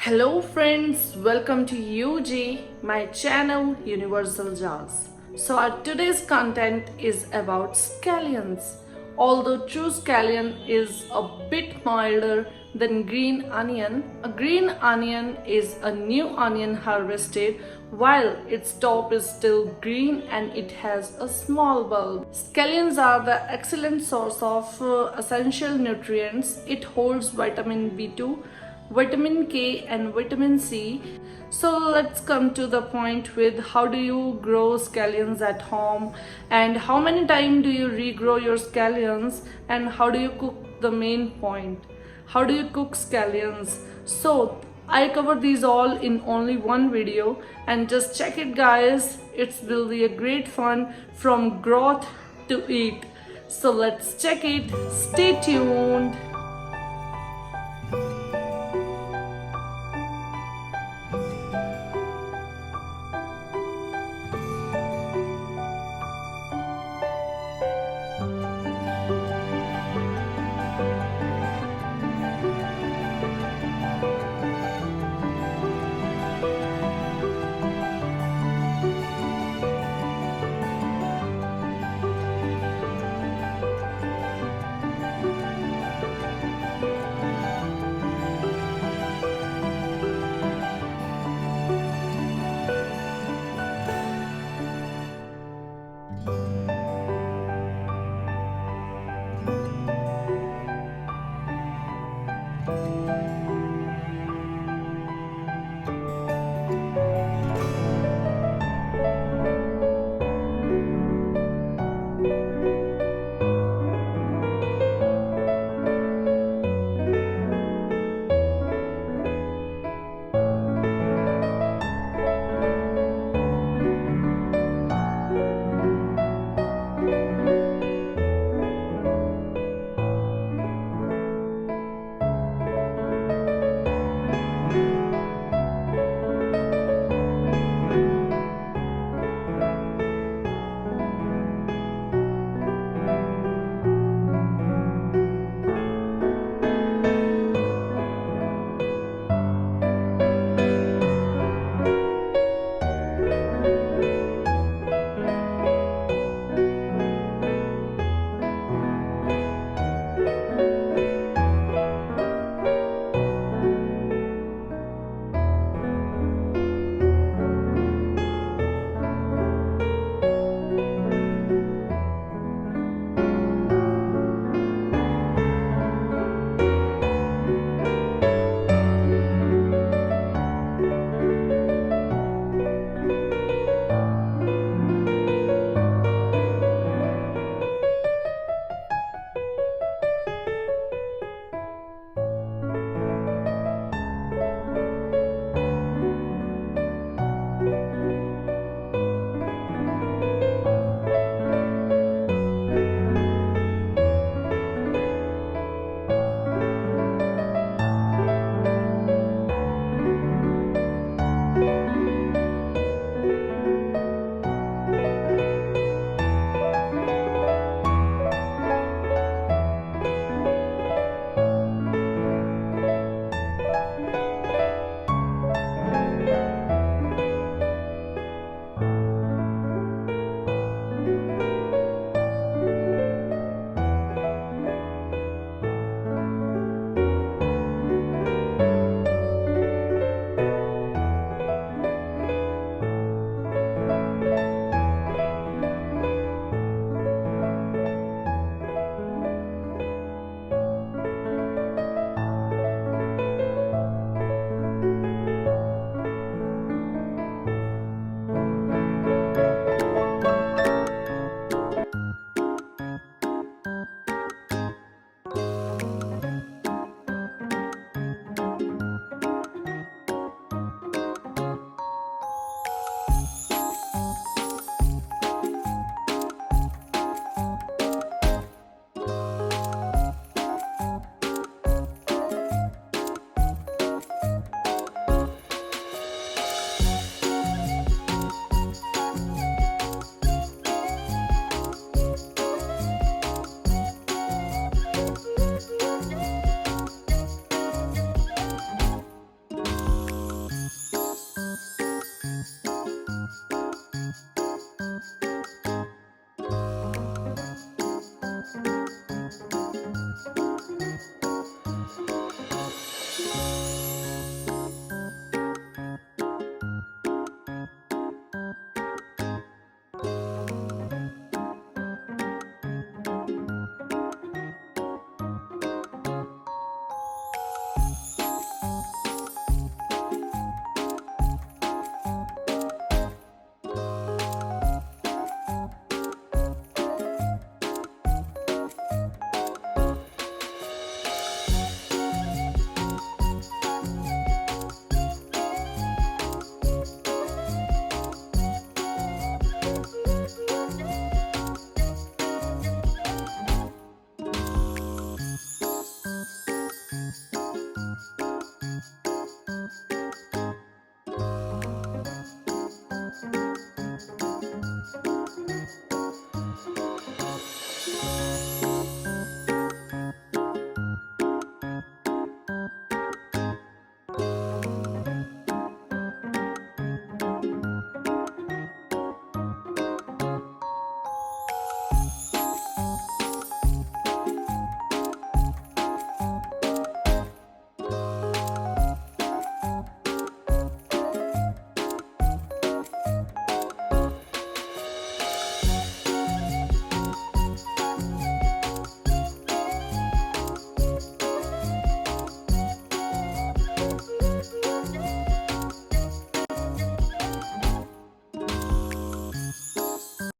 Hello friends, welcome to UG, my channel Universal Jars. So our today's content is about scallions. Although true scallion is a bit milder than green onion, a green onion is a new onion harvested while its top is still green and it has a small bulb. Scallions are the excellent source of essential nutrients. It holds vitamin B2, vitamin K and vitamin C. So let's come to the point with how do you grow scallions at home and how many times do you regrow your scallions and how do you cook the main point. How do you cook scallions? So I cover these all in only one video and just check it guys. It will be a great fun from growth to eat. So let's check it. Stay tuned. scallions.